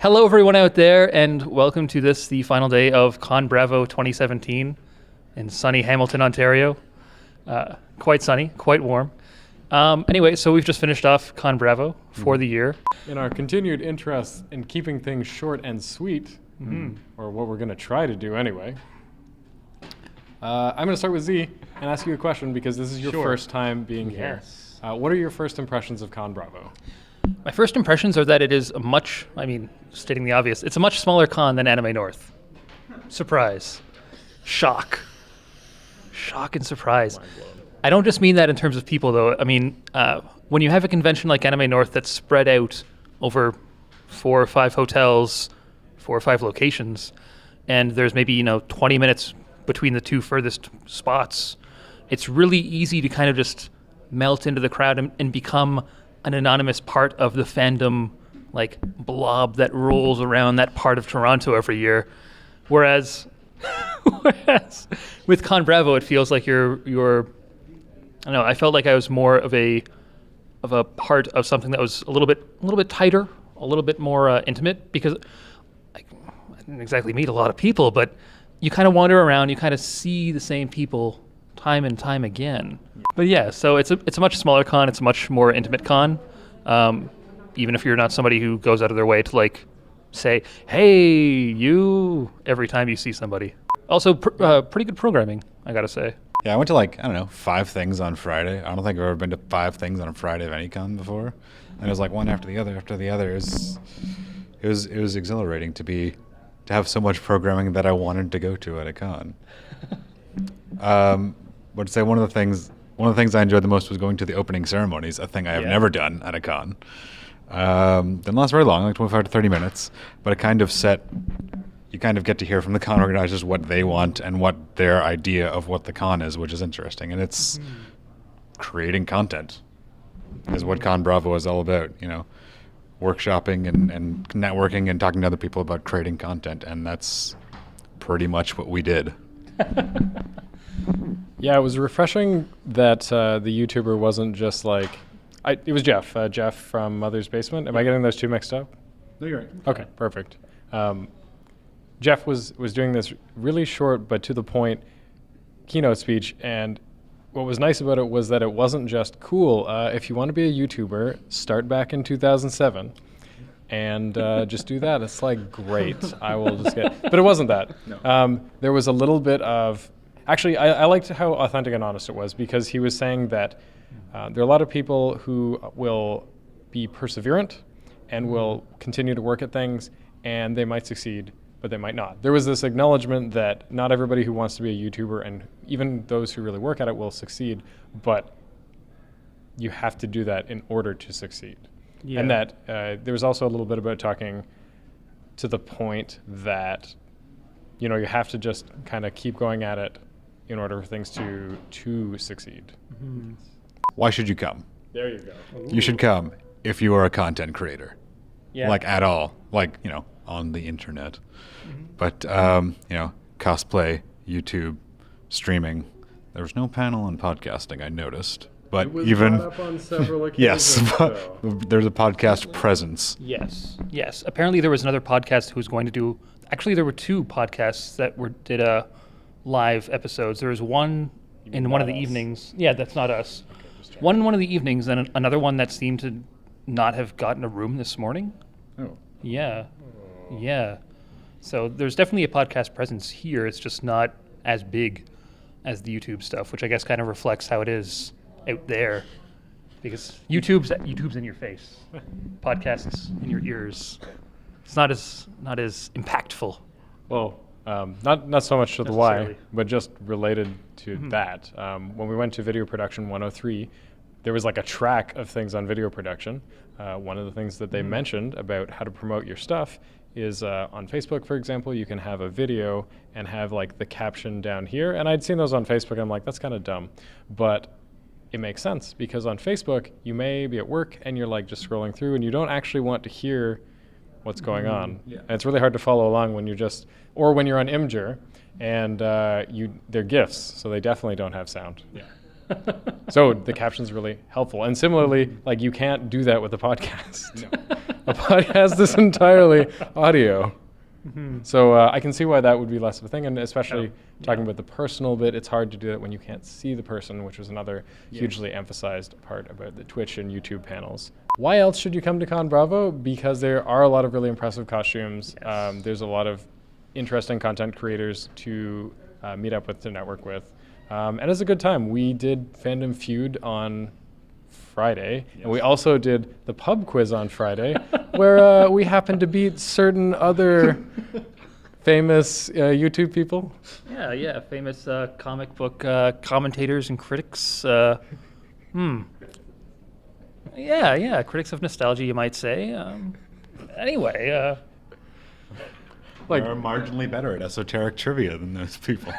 Hello, everyone out there, and welcome to the final day of ConBravo 2017 in sunny Hamilton, Ontario. Quite sunny, quite warm. Anyway, so we've just finished off ConBravo for the year. In our continued interest in keeping things short and sweet, or what we're going to try to do anyway, I'm going to start with Z and ask you a question because this is your first time being here. What are your first impressions of ConBravo? My first impressions are that it is stating the obvious, it's a much smaller con than Anime North. Surprise. Shock. Shock and surprise. I don't just mean that in terms of people, though. I mean, when you have a convention like Anime North that's spread out over 4 or 5 hotels, 4 or 5 locations, and there's maybe, 20 minutes between the 2 furthest spots, it's really easy to kind of just melt into the crowd and become an anonymous part of the fandom, like, blob that rolls around that part of Toronto every year. Whereas with ConBravo, it feels like you're I don't know, I felt like I was more of a part of something that was a little bit tighter, a little bit more intimate, because I didn't exactly meet a lot of people, but you kind of wander around, you kind of see the same people time and time again. But yeah, so it's a much smaller con, it's a much more intimate con. Even if you're not somebody who goes out of their way to like say, "Hey, you," every time you see somebody. Also, pretty good programming, I gotta say. Yeah, I went to 5 things on Friday. I don't think I've ever been to 5 things on a Friday of any con before. And it was like one after the other after the other. It was exhilarating to have so much programming that I wanted to go to at a con. But to say one of the things I enjoyed the most was going to the opening ceremonies, a thing I have never done at a con. Didn't last very long, like 25 to 30 minutes, but you kind of get to hear from the con organizers what they want and what their idea of what the con is, which is interesting. And it's creating content is what ConBravo is all about, workshopping and networking and talking to other people about creating content. And that's pretty much what we did. Yeah, it was refreshing that the YouTuber wasn't just like... it was Jeff. Jeff from Mother's Basement. Am I getting those 2 mixed up? No, you're right. Okay, perfect. Jeff was doing this really short but to the point keynote speech, and what was nice about it was that it wasn't just cool. If you want to be a YouTuber, start back in 2007 and just do that. It's like, great, I will just get... But it wasn't that. No. There was a little bit of... Actually, I liked how authentic and honest it was, because he was saying that there are a lot of people who will be perseverant and will continue to work at things, and they might succeed, but they might not. There was this acknowledgement that not everybody who wants to be a YouTuber, and even those who really work at it, will succeed, but you have to do that in order to succeed. Yeah. And that there was also a little bit about talking to the point that you have to just kind of keep going at it in order for things to succeed. Mm-hmm. Why should you come? There you go. Ooh. You should come if you are a content creator. Yeah. Like at all. Like, on the internet. Mm-hmm. But, cosplay, YouTube, streaming. There was no panel on podcasting, I noticed. But it was even brought up on several occasions. Yes, but there's a podcast presence. Yes. Apparently there was another podcast who was going to do... Actually, there were 2 podcasts that did live episodes. There was one in one of the evenings. Yeah, that's not us. Okay, one in one of the evenings, and another one that seemed to not have gotten a room this morning. Oh. Yeah. Oh. Yeah. So there's definitely a podcast presence here. It's just not as big as the YouTube stuff, which I guess kind of reflects how it is out there. Because YouTube's in your face. Podcasts in your ears. It's not as impactful. Well, not so much to the why, but just related to that. When we went to Video Production 103, there was like a track of things on video production. One of the things that they mentioned about how to promote your stuff is on Facebook, for example, you can have a video and have like the caption down here. And I'd seen those on Facebook, and I'm like, that's kind of dumb. But it makes sense, because on Facebook, you may be at work and you're like just scrolling through and you don't actually want to hear what's going on. Yeah. And it's really hard to follow along when or when you're on Imgur and they're GIFs, so they definitely don't have sound. Yeah. So the caption's really helpful. And similarly, like, you can't do that with a podcast. A podcast is entirely audio. So I can see why that would be less of a thing, and especially talking about the personal bit, it's hard to do that when you can't see the person, which was another hugely emphasized part about the Twitch and YouTube panels. Why else should you come to ConBravo? Because there are a lot of really impressive costumes. Yes. There's a lot of interesting content creators to meet up with, to network with. And it's a good time. We did Fandom Feud on Friday, and we also did the pub quiz on Friday, where we happened to beat certain other famous YouTube people. Yeah, famous comic book commentators and critics. Critics of nostalgia, you might say. Anyway, Like, They're marginally better at esoteric trivia than those people.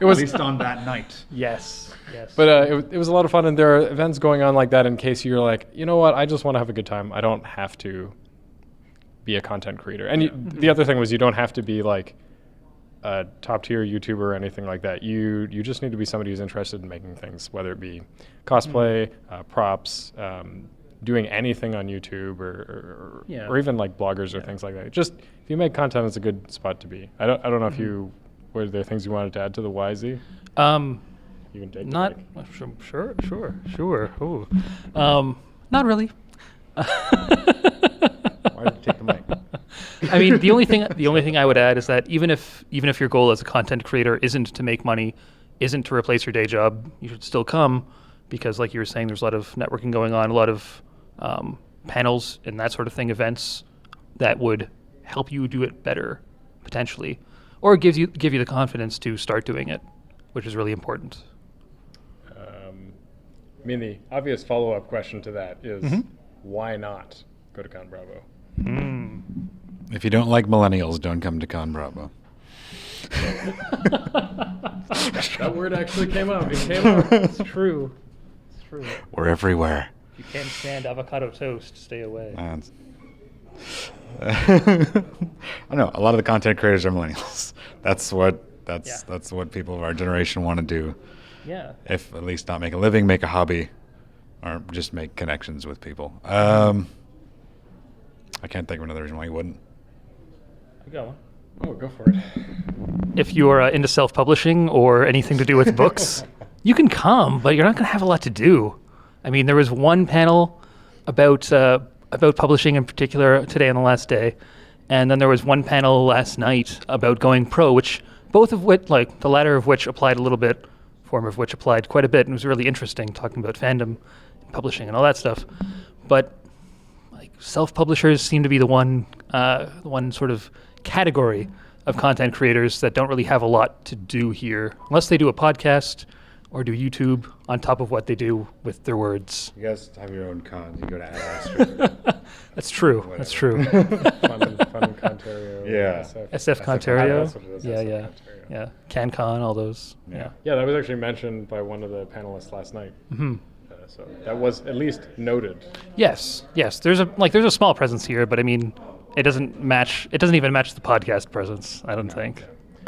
it was, At least on that night. yes. but it was a lot of fun, and there are events going on like that in case you're like, you know what, I just want to have a good time. I don't have to be a content creator. And the other thing was, you don't have to be like a top tier YouTuber or anything like that. You just need to be somebody who's interested in making things, whether it be cosplay, props, doing anything on YouTube or even like bloggers or things like that. Just if you make content, it's a good spot to be. I don't know if you were there things you wanted to add to the YZ. You can take Not the mic. sure. Ooh. Not really. Why did you take the mic? I mean, the only thing I would add is that even if your goal as a content creator isn't to make money, isn't to replace your day job, you should still come, because like you were saying, there's a lot of networking going on, a lot of panels and that sort of thing, events that would help you do it better potentially, or give you the confidence to start doing it, which is really important. I mean, the obvious follow-up question to that is, why not go to ConBravo? If you don't like millennials, don't come to ConBravo. That word actually came up. It came up. It's true. We're everywhere. If you can't stand avocado toast, stay away. I know a lot of the content creators are millennials. That's what people of our generation want to do. Yeah. If at least not make a living, make a hobby, or just make connections with people. I can't think of another reason why you wouldn't. I got one. Oh, go for it. If you're into self-publishing or anything to do with books, you can come, but you're not going to have a lot to do. I mean, there was one panel about publishing in particular today on the last day, and then there was one panel last night about going pro, which both of which, like the latter of which applied a little bit, former of which applied quite a bit, and it was really interesting talking about fandom, and publishing, and all that stuff. But like self-publishers seem to be the one sort of category of content creators that don't really have a lot to do here, unless they do a podcast or do YouTube on top of what they do with their words. You guys have your own con. You go to Astra. That's true. Whatever. That's true. Fun Contario. Yeah. SF Contario. That's what it is, Yeah. Contario. Yeah. CanCon, all those. Yeah. Yeah, that was actually mentioned by one of the panelists last night. So that was at least noted. Yes. There's a small presence here, but I mean, it doesn't even match the podcast presence, I don't think.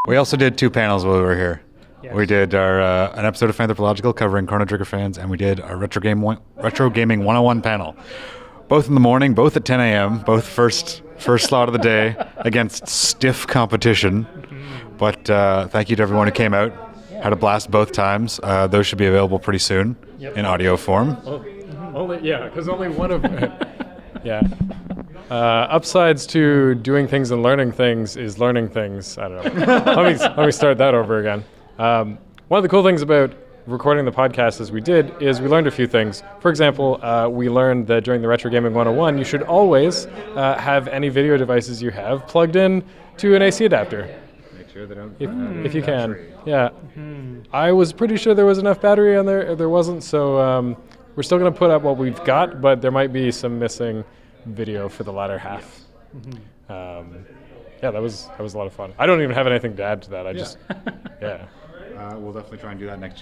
We also did 2 panels while we were here. Yes. We did our an episode of Fanthropological covering Chrono Trigger fans, and we did our Retro Gaming 101 panel. Both in the morning, both at 10 a.m., both first slot of the day against stiff competition. But thank you to everyone who came out. Had a blast both times. Those should be available pretty soon in audio form. Because only one of upsides to doing things and learning things is learning things. I don't know. let me start that over again. One of the cool things about recording the podcast as we did is we learned a few things. For example, we learned that during the Retro Gaming 101, you should always have any video devices you have plugged in to an AC adapter. Make sure they don't. If you can. Yeah. I was pretty sure there was enough battery on there. There wasn't, so we're still going to put up what we've got, but there might be some missing video for the latter half. That was a lot of fun. I don't even have anything to add to that. We'll definitely try and do that next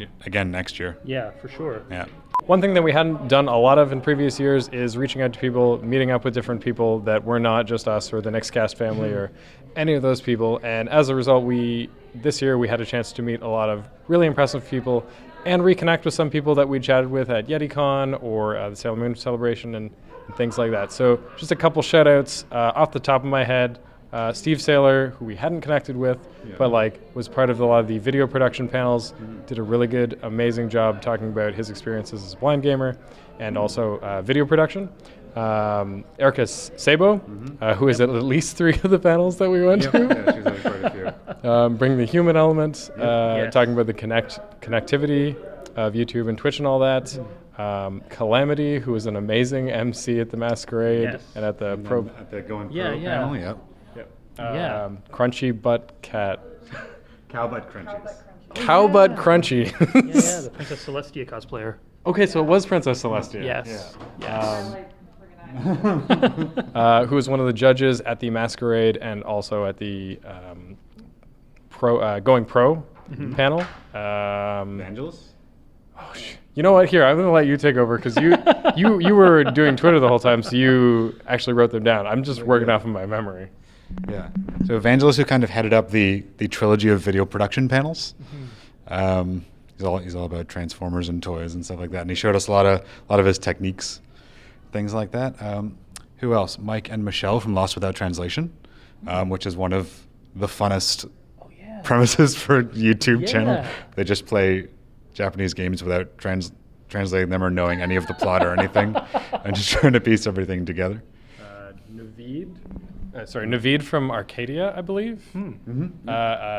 year. Yeah, for sure. Yeah. One thing that we hadn't done a lot of in previous years is reaching out to people, meeting up with different people that were not just us or the Nickscast family or any of those people. And as a result, this year we had a chance to meet a lot of really impressive people and reconnect with some people that we chatted with at YetiCon or the Sailor Moon celebration. And and things like that. So just a couple shout outs off the top of my head. Steve Saylor, who we hadn't connected with, but like was part of a lot of the video production panels, did a really good, amazing job talking about his experiences as a blind gamer and also video production. Erica Sabo, who is at least 3 of the panels that we went to. Yeah, she's had quite a few. Bring the human element, talking about the connectivity of YouTube and Twitch and all that. Calamity, who was an amazing MC at the Masquerade and at the At the Going Pro panel, yep. Crunchy Butt Cat. Cow butt crunchies. Cow Butt Crunchy. Yeah, the Princess Celestia cosplayer. Okay, so it was Princess Celestia. Yes. Who was one of the judges at the Masquerade and also at the Going Pro panel. Evangelist? Oh, you know what? Here, I'm going to let you take over because you were doing Twitter the whole time, so you actually wrote them down. I'm just working off of my memory. Yeah. So Evangelist, who kind of headed up the trilogy of video production panels. He's all about Transformers and toys and stuff like that, and he showed us a lot of his techniques, things like that. Who else? Mike and Michelle from Lost Without Translation, which is one of the funnest premises for YouTube channel. They just play Japanese games without translating them or knowing any of the plot or anything, and just trying to piece everything together. Naveed from Arkadia, I believe.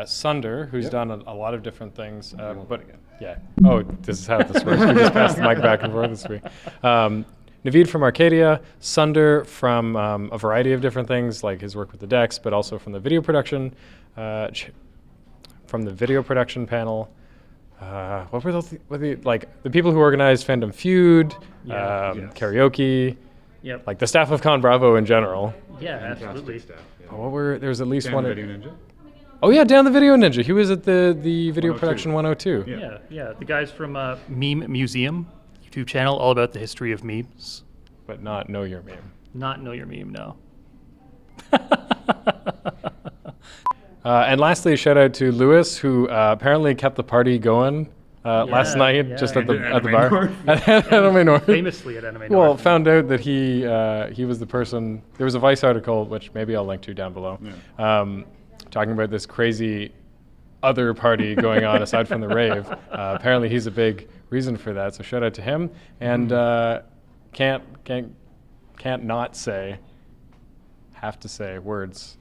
Sunder, who's done a lot of different things. This is how this works. We just passed the mic back and forth this week. Naveed from Arkadia, Sunder from a variety of different things, like his work with the decks, but also from the video production, panel. What were those? The people who organized Fandom Feud, karaoke. Yep. Like the staff of ConBravo in general. Yeah, absolutely. There was at least Dan one. Video Ninja? Oh yeah, Dan the Video Ninja. He was at the Video Production 102. Yeah. The guys from MemeMuseum YouTube channel, all about the history of memes. But not Know Your Meme. Not Know Your Meme, no. And lastly, a shout out to Lewis, who apparently kept the party going last night, just at the bar. At Anime North. Famously at Anime North. Well, found out that he was the person. There was a Vice article, which maybe I'll link to down below, talking about this crazy other party going on aside from the rave. Apparently, he's a big reason for that. So shout out to him. And can't not say. Have to say words.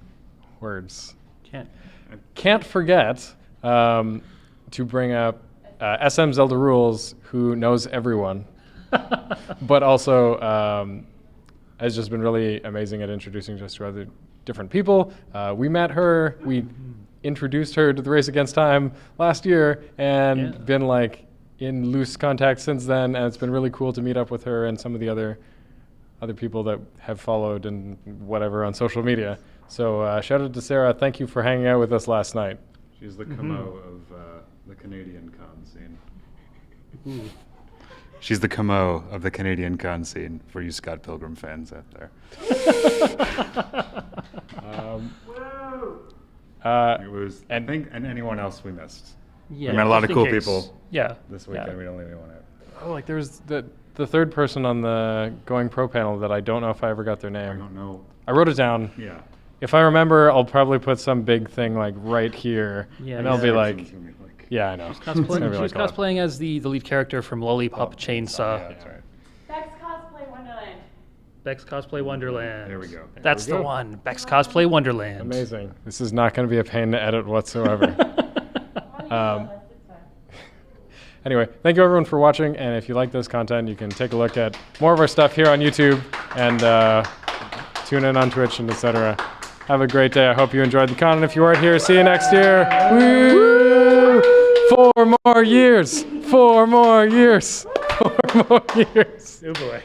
Can't forget to bring up SM Zelda Rules, who knows everyone, but also has just been really amazing at introducing us to other different people. We met her, we introduced her to the Race Against Time last year, and been like in loose contact since then. And it's been really cool to meet up with her and some of the other people that have followed and whatever on social media. So shout out to Sarah. Thank you for hanging out with us last night. She's the Camo of the Canadian con scene. Ooh. She's the Camo of the Canadian con scene for you Scott Pilgrim fans out there. It was, I think, and anyone else we missed. Yeah, we met a lot of cool case. people. Yeah. This weekend we don't leave anyone out. Oh, like there's the third person on the Going Pro panel that I don't know if I ever got their name. I don't know. I wrote it down. Yeah. If I remember, I'll probably put some big thing like right here, and I'll be like, yeah, I know. She was cosplaying as the lead character from Lollipop Chainsaw. Yeah, that's right. Beck's Cosplay Wonderland. Beck's Cosplay Wonderland. There we go. That's the one. Beck's Cosplay Wonderland. Amazing. This is not going to be a pain to edit whatsoever. Anyway, thank you everyone for watching, and if you like this content, you can take a look at more of our stuff here on YouTube and tune in on Twitch and etc. Have a great day. I hope you enjoyed the con, and if you weren't here, see you next year. Woo! 4 more years. 4 more years. 4 more years. Oh boy.